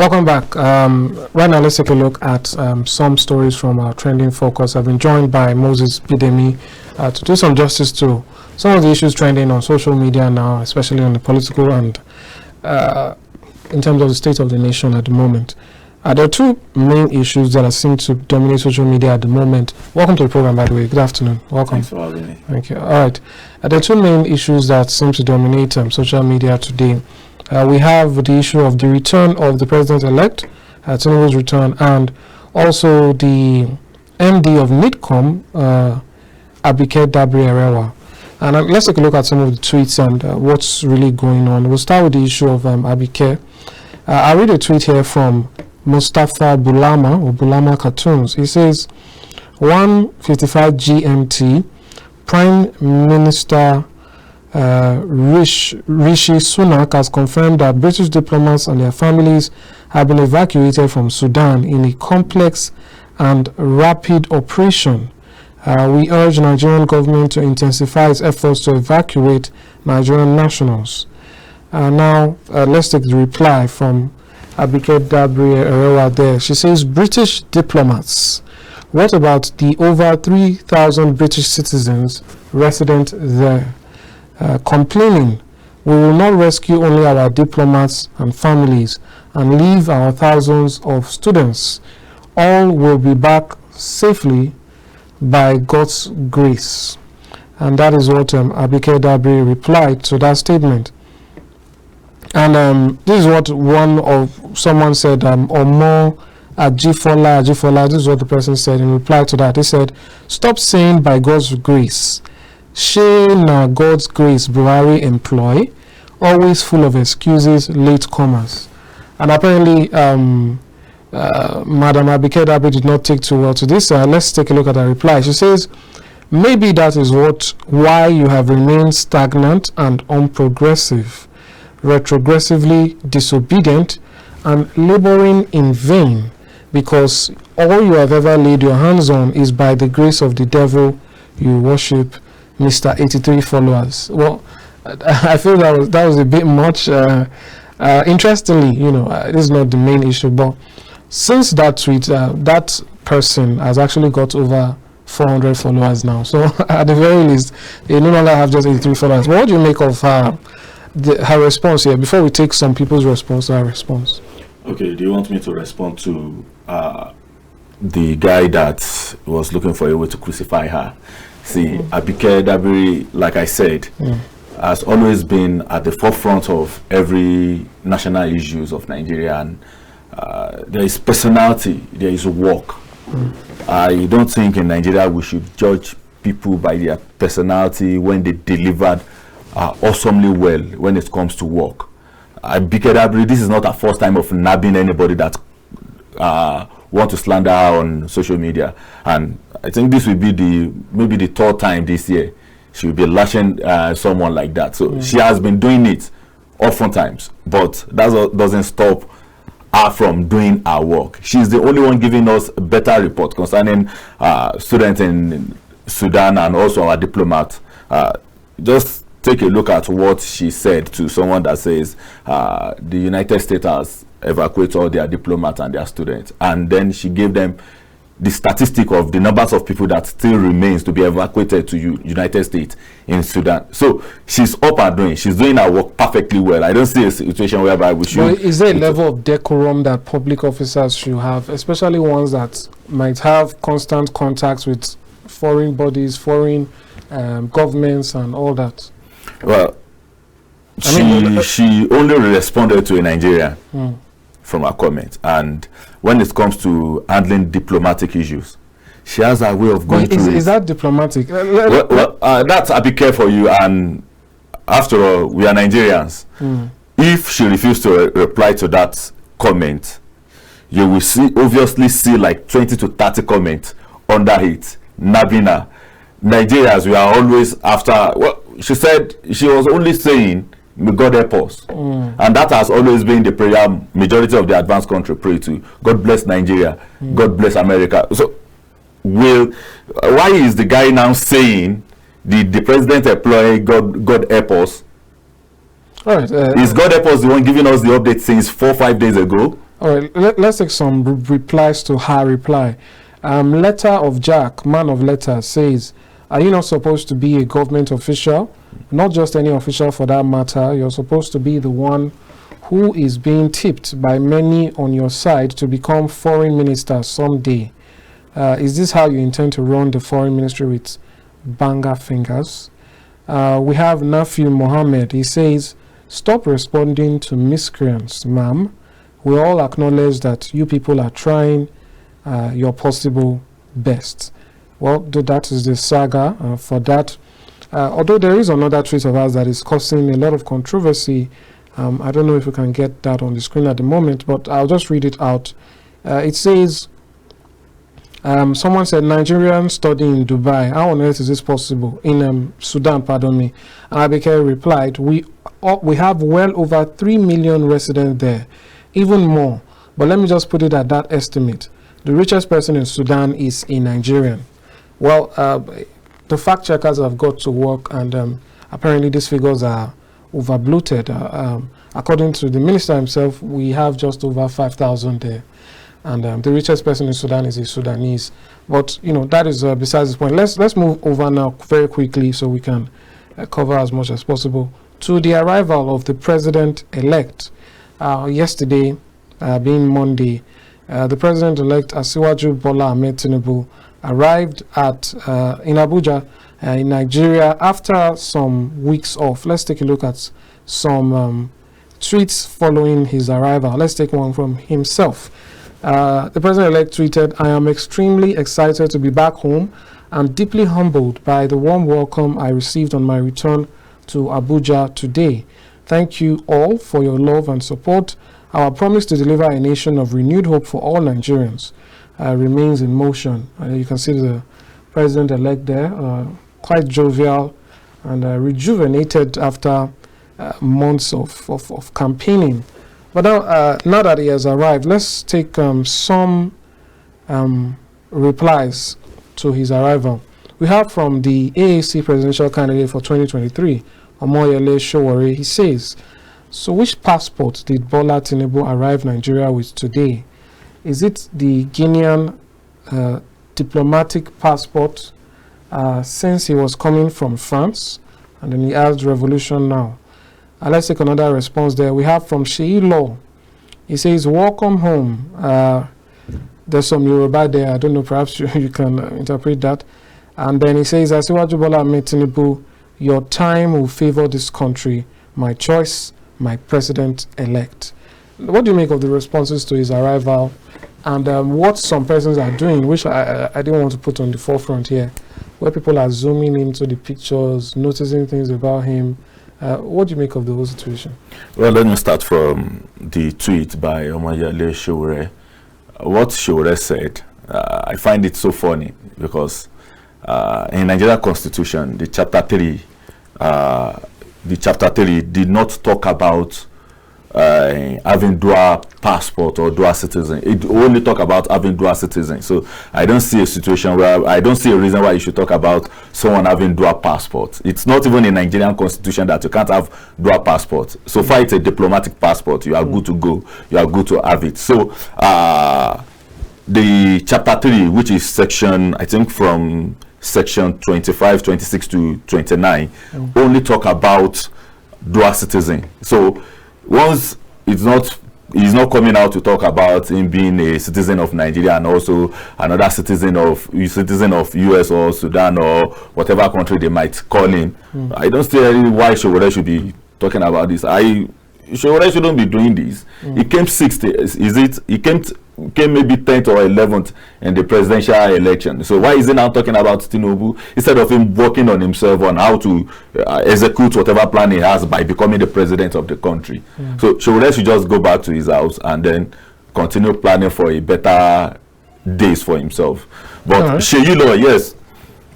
Welcome back. Right now, let's take a look at some stories from our trending focus. I've been joined by Moses Bidemi to do some justice to some of the issues trending on social media now, especially on the political and in terms of the state of the nation at the moment. There are two main issues that seem to dominate social media at the moment. Welcome to the program, by the way. Good afternoon. Welcome. Thanks for having me. Thank you. All right. There are two main issues that seem to dominate social media today. We have the issue of the return of the president-elect, Tinubu's return, and also the MD of NIDCOM, Abike DabiriErewa. And let's take a look at some of the tweets and what's really going on. We'll start with the issue of Abike. I'll read a tweet here from Mustafa Bulama, or Bulama Cartoons. He says, 1:55 GMT, Prime Minister Rishi Sunak has confirmed that British diplomats and their families have been evacuated from Sudan in a complex and rapid operation. We urge Nigerian government to intensify its efforts to evacuate Nigerian nationals. Now, let's take the reply from Abike DabiriErewa there. She says, British diplomats. What about the over 3,000 British citizens resident there? Complaining, we will not rescue only our diplomats and families and leave our thousands of students. All will be back safely by God's grace. And that is what Abike Dabiri replied to that statement. And this is what someone said, or more Ajifola, this is what the person said in reply to that. He said, stop saying by God's grace. Shey God's grace Buhari employ, always full of excuses, latecomers. And apparently Madam Abike Dabiri did not take too well to this. Let's take a look at her reply. She says, maybe that is why you have remained stagnant and unprogressive, retrogressively disobedient and laboring in vain, because all you have ever laid your hands on is by the grace of the devil you worship, Mr. 83 followers. Well, I feel that was a bit much. Interestingly, this is not the main issue, but since that tweet, that person has actually got over 400 followers now. So at the very least, they no longer have just 83 followers. But what do you make of her response here? Before we take some people's response to her response. Okay, do you want me to respond to the guy that was looking for a way to crucify her? See, Abike Dabiri, like I said, has always been at the forefront of every national issues of Nigeria, and there is personality, there is work. I don't think in Nigeria we should judge people by their personality when they delivered awesomely well when it comes to work. Abike Dabiri, this is not her first time of nabbing anybody that want to slander her on social media, and I think this will be maybe the third time this year she will be lashing someone like that. So she has been doing it oftentimes, but that doesn't stop her from doing her work. She's the only one giving us a better report concerning students in Sudan and also our diplomat. Just take a look at what she said to someone that says the United States has evacuated all their diplomats and their students, and then she gave them the statistic of the numbers of people that still remains to be evacuated to United States in Sudan. So she's up and doing. She's doing her work perfectly well. I don't see a situation whereby we should. Well, is there a level of decorum that public officers should have, especially ones that might have constant contacts with foreign bodies, foreign governments, and all that? Well, she only responded to a Nigerian from her comment, and when it comes to handling diplomatic issues, she has a way of going through it. Is that diplomatic? That's Abike for you, and after all, we are Nigerians. If she refused to reply to that comment, you will obviously see like 20 to 30 comments under it, nabbing her. Nigerians, we are always after. Well, she said she was only saying, may God help us. And that has always been the prayer majority of the advanced country pray to. God bless Nigeria. God bless America. So, why is the guy now saying the president employee God help us? All right, is God help us the one giving us the update since 4 or 5 days ago? All right, let's take some replies to her reply. Letter of Jack, man of letters, says, are you not supposed to be a government official? Not just any official for that matter. You're supposed to be the one who is being tipped by many on your side to become foreign minister someday. Is this how you intend to run the foreign ministry with banger fingers? We have Nafi Mohammed. He says, stop responding to miscreants, ma'am. We all acknowledge that you people are trying your possible best. Well, that is the saga for that. Although there is another tweet of ours that is causing a lot of controversy. I don't know if we can get that on the screen at the moment, but I'll just read it out. It says, someone said, Nigerian study in Dubai. How on earth is this possible? In Sudan, pardon me. And Abike replied, we have well over 3 million residents there, even more. But let me just put it at that estimate. The richest person in Sudan is a Nigerian. Well, the fact checkers have got to work, and apparently these figures are over bloated. According to the minister himself, we have just over 5,000 there. And the richest person in Sudan is a Sudanese. But, you know, that is besides the point. Let's move over now very quickly so we can cover as much as possible to the arrival of the president-elect. Yesterday, being Monday, the president-elect Asiwaju Bola Ahmed Tinubu arrived in Abuja, in Nigeria, after some weeks off. Let's take a look at some tweets following his arrival. Let's take one from himself. The president-elect tweeted, I am extremely excited to be back home and deeply humbled by the warm welcome I received on my return to Abuja today. Thank you all for your love and support. Our promise to deliver a nation of renewed hope for all Nigerians remains in motion. You can see the president-elect there, quite jovial and rejuvenated after months of campaigning. But now that he has arrived, let's take some replies to his arrival. We have from the AAC presidential candidate for 2023, Omoyele Sowore. He says, so which passport did Bola Tinubu arrive Nigeria with today? Is it the Guinean diplomatic passport since he was coming from France? And then he asked revolution now. Let's take another response there. We have from Sheyi Law. He says, welcome home. There's some Yoruba there. I don't know, perhaps you can interpret that. And then he says, Asiwaju Bola Ahmed Tinubu, your time will favor this country. My choice, my president-elect. What do you make of the responses to his arrival and what some persons are doing, which I didn't want to put on the forefront here, where people are zooming into the pictures, noticing things about him? What do you make of the whole situation? Well, let me start from the tweet by Omoyele Sowore. What Sowore said, I find it so funny because in Nigeria Constitution, the chapter 3 did not talk about having dual passport or dual citizen. It only talk about having dual citizen. So I don't see a situation where I don't see a reason why you should talk about someone having dual passport. It's not even in Nigerian Constitution that you can't have dual passport. So far it's a diplomatic passport. You are good to go. You are good to have it. So the chapter 3, which is section, I think from section 25, 26 to 29, only talk about dual citizen. So once he's not coming out to talk about him being a citizen of Nigeria and also another citizen of US or Sudan or whatever country they might call him. I don't see why Sowore should be talking about this. Sowore shouldn't be doing this. He came 60th. He came maybe 10th or 11th in the presidential election. So why is he now talking about Tinubu instead of him working on himself on how to execute whatever plan he has by becoming the president of the country? So Sowore should just go back to his house and then continue planning for a better days for himself. But Sheyi Law, yes,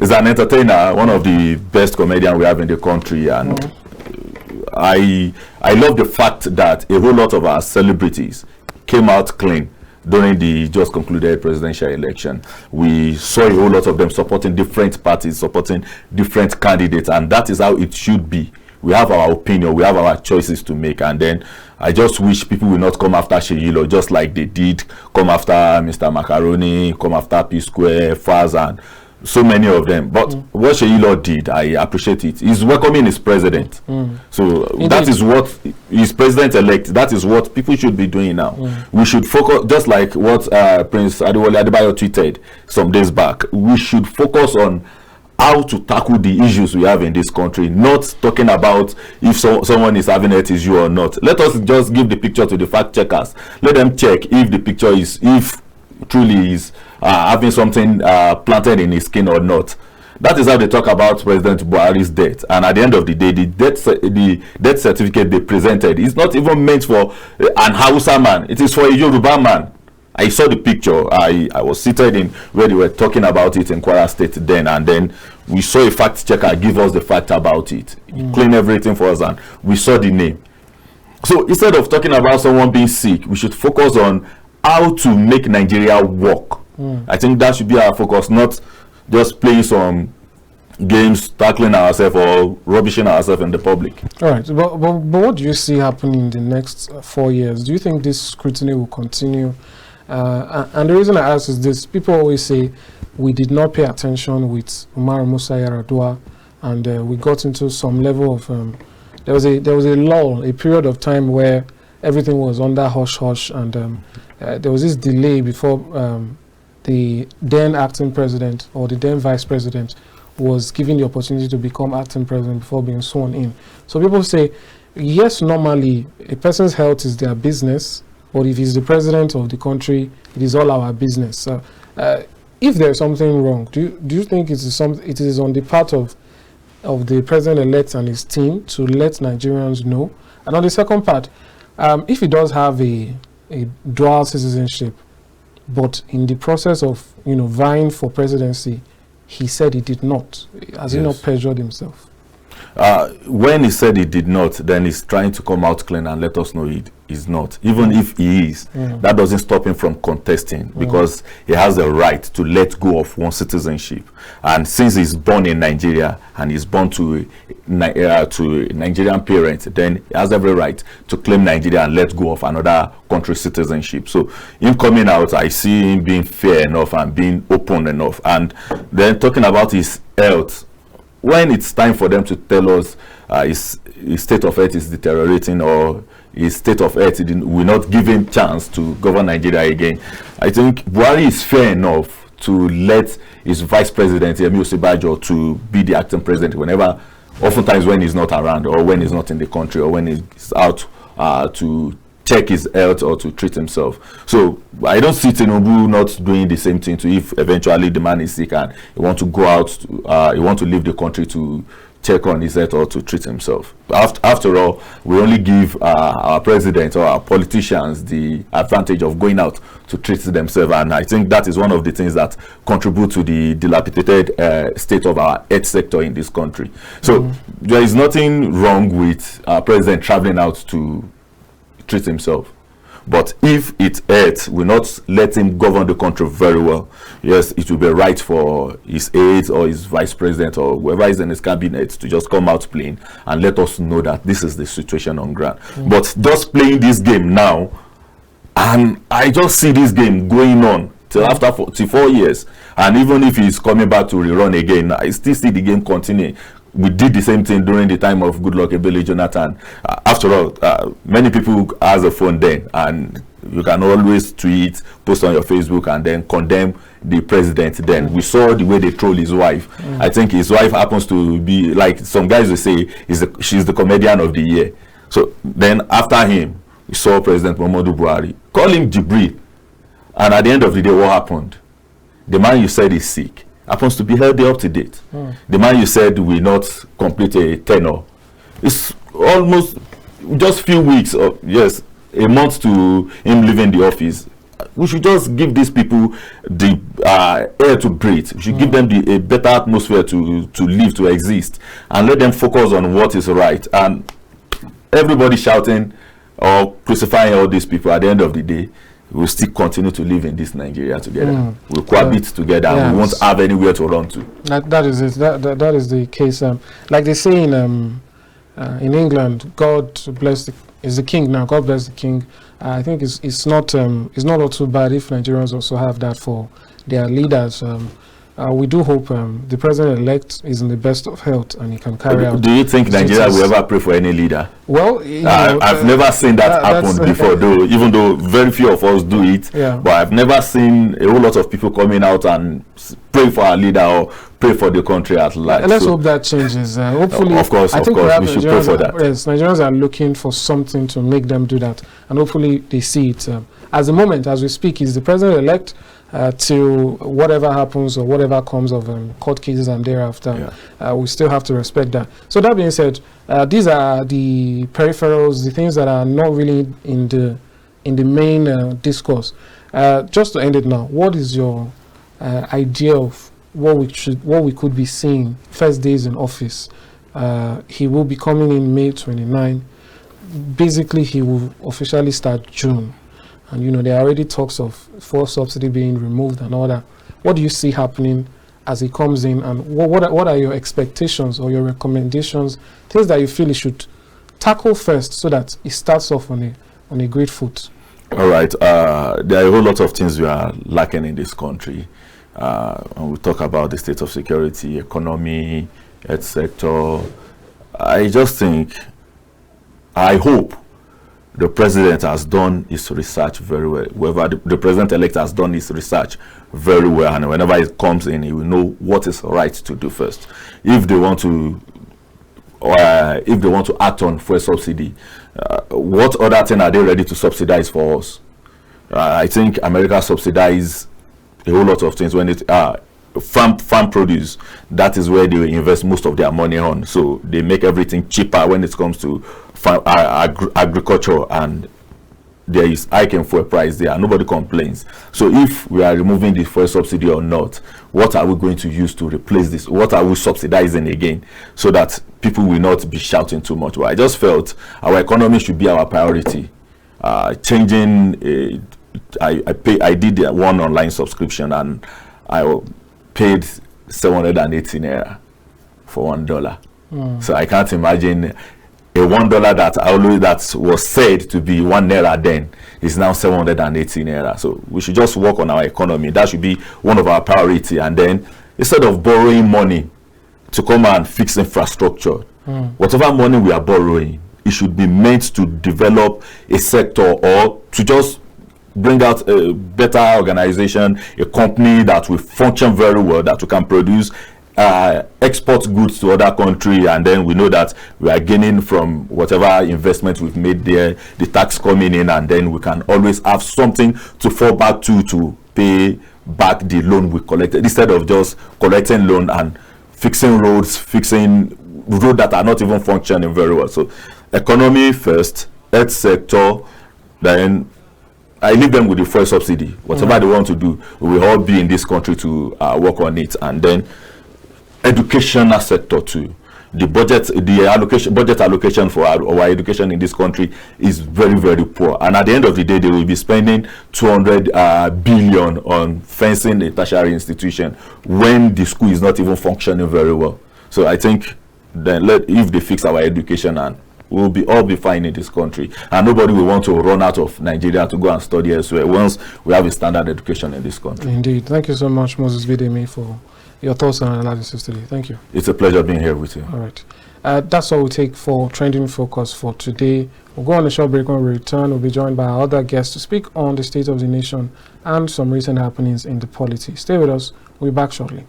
is an entertainer, one of the best comedians we have in the country, and I love the fact that a whole lot of our celebrities came out clean during the just concluded presidential election. We saw a whole lot of them supporting different parties, supporting different candidates, and that is how it should be we have our opinion, we have our choices to make, and then I just wish people will not come after Sheyilo just like they did come after Mr. Macaroni, come after P Square, Faz, and so many of them. But what Sheyilo did, I appreciate it. He's welcoming his president. So that is what his president-elect, that is what people should be doing now. We should focus, just like what Prince Adewale Adebayo tweeted some days back, we should focus on how to tackle the issues we have in this country, not talking about if someone is having health issue or not. Let us just give the picture to the fact checkers. Let them check if the picture is, if truly is having something planted in his skin or not. That is how they talk about President Buhari's death. And at the end of the day, the death certificate they presented is not even meant for an Hausa man. It is for a Yoruba man. I saw the picture. I was seated in where they were talking about it in Kwara State then, and then we saw a fact checker give us the fact about it. He cleaned everything for us, and we saw the name. So instead of talking about someone being sick, we should focus on how to make Nigeria work. I think that should be our focus, not just playing some games, tackling ourselves or rubbishing ourselves in the public. All right, but what do you see happening in the next 4 years? Do you think this scrutiny will continue? And the reason I ask is this: people always say we did not pay attention with Umar Musa Yar'Adua, and we got into some level of there was a lull, a period of time where everything was under hush hush, and there was this delay before the then acting president or the then vice president was given the opportunity to become acting president before being sworn in. So people say, yes, normally a person's health is their business, but if he's the president of the country, it is all our business. So, if there's something wrong, do you think it is on the part of the president-elect and his team to let Nigerians know? And on the second part, if he does have a dual citizenship, but in the process of vying for presidency, he said he did not. Has he not perjured himself? When he said he did not, then he's trying to come out clean and let us know he is not. Even if he is, that doesn't stop him from contesting, because he has the right to let go of one citizenship. And since he's born in Nigeria and he's born to Nigerian parents, then he has every right to claim Nigeria and let go of another country's citizenship. So him coming out, I see him being fair enough and being open enough. And then talking about his health, when it's time for them to tell us his state of health is deteriorating or his state of health will not give him chance to govern Nigeria again, I think Buhari is fair enough to let his vice president, Yemi Osinbajo, to be the acting president whenever, oftentimes when he's not around or when he's not in the country or when he's out to check his health or to treat himself. So I don't see Tinubu not doing the same thing to if eventually the man is sick and he want to go out, he want to leave the country to check on his health or to treat himself. After all, we only give our president or our politicians the advantage of going out to treat themselves, and I think that is one of the things that contribute to the dilapidated state of our health sector in this country. So there is nothing wrong with our president traveling out to treat himself, but if it hurts, will not let him govern the country very well. Yes, it will be right for his aides or his vice president or whoever is in his cabinet to just come out playing and let us know that this is the situation on ground. But just playing this game now, and I just see this game going on till after 4 years, and even if he's coming back to rerun again, I still see the game continuing. We did the same thing during the time of Goodluck Ebele Jonathan. After all, many people has a phone then, and you can always tweet, post on your Facebook, and then condemn the president. Then we saw the way they troll his wife. I think his wife happens to be, like some guys will say, she's the comedian of the year. So then after him, we saw President Muhammadu Buhari call him Jibril, and at the end of the day, what happened? The man you said is sick happens to be healthy, up to date. The man you said will not complete a tenure. It's almost just few weeks, or yes, a month to him leaving the office. We should just give these people the air to breathe. We should give them a better atmosphere to live, to exist, and let them focus on what is right. And everybody shouting or crucifying all these people, at the end of the day, we'll still continue to live in this Nigeria together. We'll cohabit together, and we won't have anywhere to run to. That is it. That is the case. Like they say in in England, God bless is the king now. God bless the king. I think it's not all too bad if Nigerians also have that for their leaders. We do hope the president-elect is in the best of health and he can carry out. Do you think Nigeria will ever pray for any leader? Well, I've never seen that happen before, though. Even though very few of us do it, but I've never seen a whole lot of people coming out and pray for our leader or pray for the country at large. Let's hope that changes. Hopefully, of course, we should pray for that. Yes, Nigerians are looking for something to make them do that, and hopefully they see it. At the moment, as we speak, is the president-elect. Till whatever happens or whatever comes of court cases and thereafter, we still have to respect that. So that being said, these are the peripherals, the things that are not really in the main discourse. Just to end it now, what is your idea of what we could be seeing first days in office? He will be coming in May 29. Basically, he will officially start June. And there are already talks of fuel subsidy being removed and all that. What do you see happening as he comes in, and what are your expectations or your recommendations, things that you feel he should tackle first so that it starts off on a great foot? All right. There are a whole lot of things we are lacking in this country. When we talk about the state of security, economy, health sector, I hope the president has done his research very well. Whoever the president-elect has done his research very well, and whenever he comes in, he will know what is right to do first. If they want to act on fuel subsidy, what other thing are they ready to subsidize for us? I think America subsidizes a whole lot of things when it farm produce. That is where they invest most of their money on. So they make everything cheaper when it comes to agriculture, and there is hike in fuel price there, and nobody complains. So if we are removing the fuel subsidy or not, what are we going to use to replace this? What are we subsidizing again, so that people will not be shouting too much? Well, I just felt our economy should be our priority. I did one online subscription, and I paid 780 naira for $1. So I can't imagine a $1 that was said to be 1 naira then is now 780 naira. So we should just work on our economy. That should be one of our priority. And then instead of borrowing money to come and fix infrastructure, whatever money we are borrowing, it should be meant to develop a sector or to just bring out a better organization, a company that will function very well, that we can produce export goods to other countries, and then we know that we are gaining from whatever investment we've made there, the tax coming in, and then we can always have something to fall back to pay back the loan we collected, instead of just collecting loan and fixing roads that are not even functioning very well. So economy first, health sector, then I leave them with the fuel subsidy. Whatever they want to do, we will all be in this country to work on it. And then educational sector too. The budget allocation for our education in this country is very, very poor. And at the end of the day, they will be spending 200 billion on fencing a tertiary institution when the school is not even functioning very well. So I think then if they fix our education, and we'll all be fine in this country, and nobody will want to run out of Nigeria to go and study elsewhere once we have a standard education in this country. Indeed. Thank you so much, Moses Bidemi, for your thoughts and analysis today. Thank you. It's a pleasure being here with you. All right. That's all we take for Trending Focus for today. We'll go on a short break. When we return, we'll be joined by our other guests to speak on the state of the nation and some recent happenings in the polity. Stay with us. We'll be back shortly.